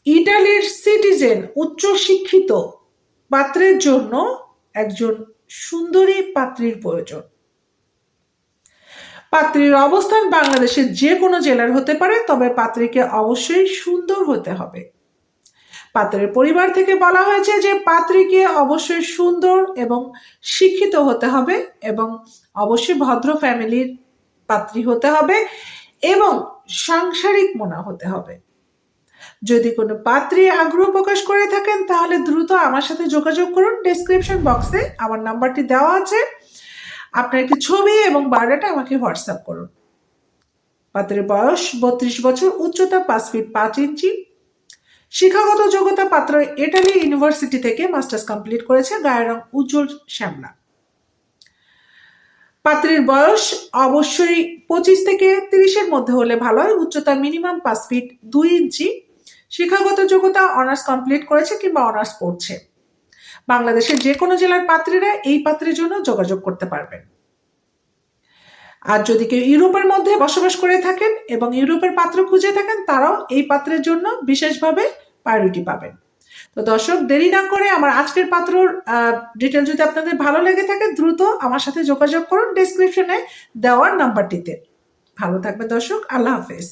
ইটালির সিটিজেন উচ্চশিক্ষিত পাত্রের জন্য একজন সুন্দরী পাত্রীর প্রয়োজন। পাত্রীর অবস্থান বাংলাদেশের যে কোনো জেলার হতে পারে, তবে পাত্রীকে অবশ্যই সুন্দর হতে হবে। পাত্রের পরিবার থেকে বলা হয়েছে যে পাত্রীকে অবশ্যই সুন্দর এবং শিক্ষিত হতে হবে এবং অবশ্যই ভদ্র ফ্যামিলির পাত্রী হতে হবে এবং সাংসারিক মনা হতে হবে। যদি কোনো পাত্রী আগ্রহ প্রকাশ করে থাকেন তাহলে দ্রুত আমার সাথে যোগাযোগ করুন। ডেসক্রিপশন বক্সে আমার নাম্বারটি দেওয়া আছে। আপনার একটি ছবি এবং বায়োডাটা আমাকে হোয়াটসঅ্যাপ করুন। পাত্রের বয়স 32 বছর, উচ্চতা 5 ফিট 5 ইঞ্চি। শিক্ষাগত যোগ্যতা পাত্র ইটালি ইউনিভার্সিটি থেকে মাস্টার্স কমপ্লিট করেছে। গায়ের রং উজ্জ্বল শ্যামলা। পাত্রীর বয়স অবশ্যই 25 থেকে 30-এর মধ্যে হলে ভালো হয়। উচ্চতা মিনিমাম 5 ফিট 2 ইঞ্চি। শিক্ষাগত যোগ্যতা অনার্স কমপ্লিট করেছে কিংবা অনার্স পড়ছে। বাংলাদেশের যে কোনো জেলার পাত্রীরা এই পাত্রের জন্য যোগাযোগ করতে পারবেন। আর যদি কেউ ইউরোপের মধ্যে বসবাস করে থাকেন এবং ইউরোপের পাত্র খুঁজে থাকেন, তারাও এই পাত্রের জন্য বিশেষভাবে প্রায়োরিটি পাবেন। তো দর্শক, দেরি না করে আমার আজকের পাত্রর ডিটেল যদি আপনাদের ভালো লেগে থাকে, দ্রুত আমার সাথে যোগাযোগ করুন ডেসক্রিপশনে দেওয়ার নাম্বারটিতে। ভালো থাকবেন দর্শক, আল্লাহ হাফেজ।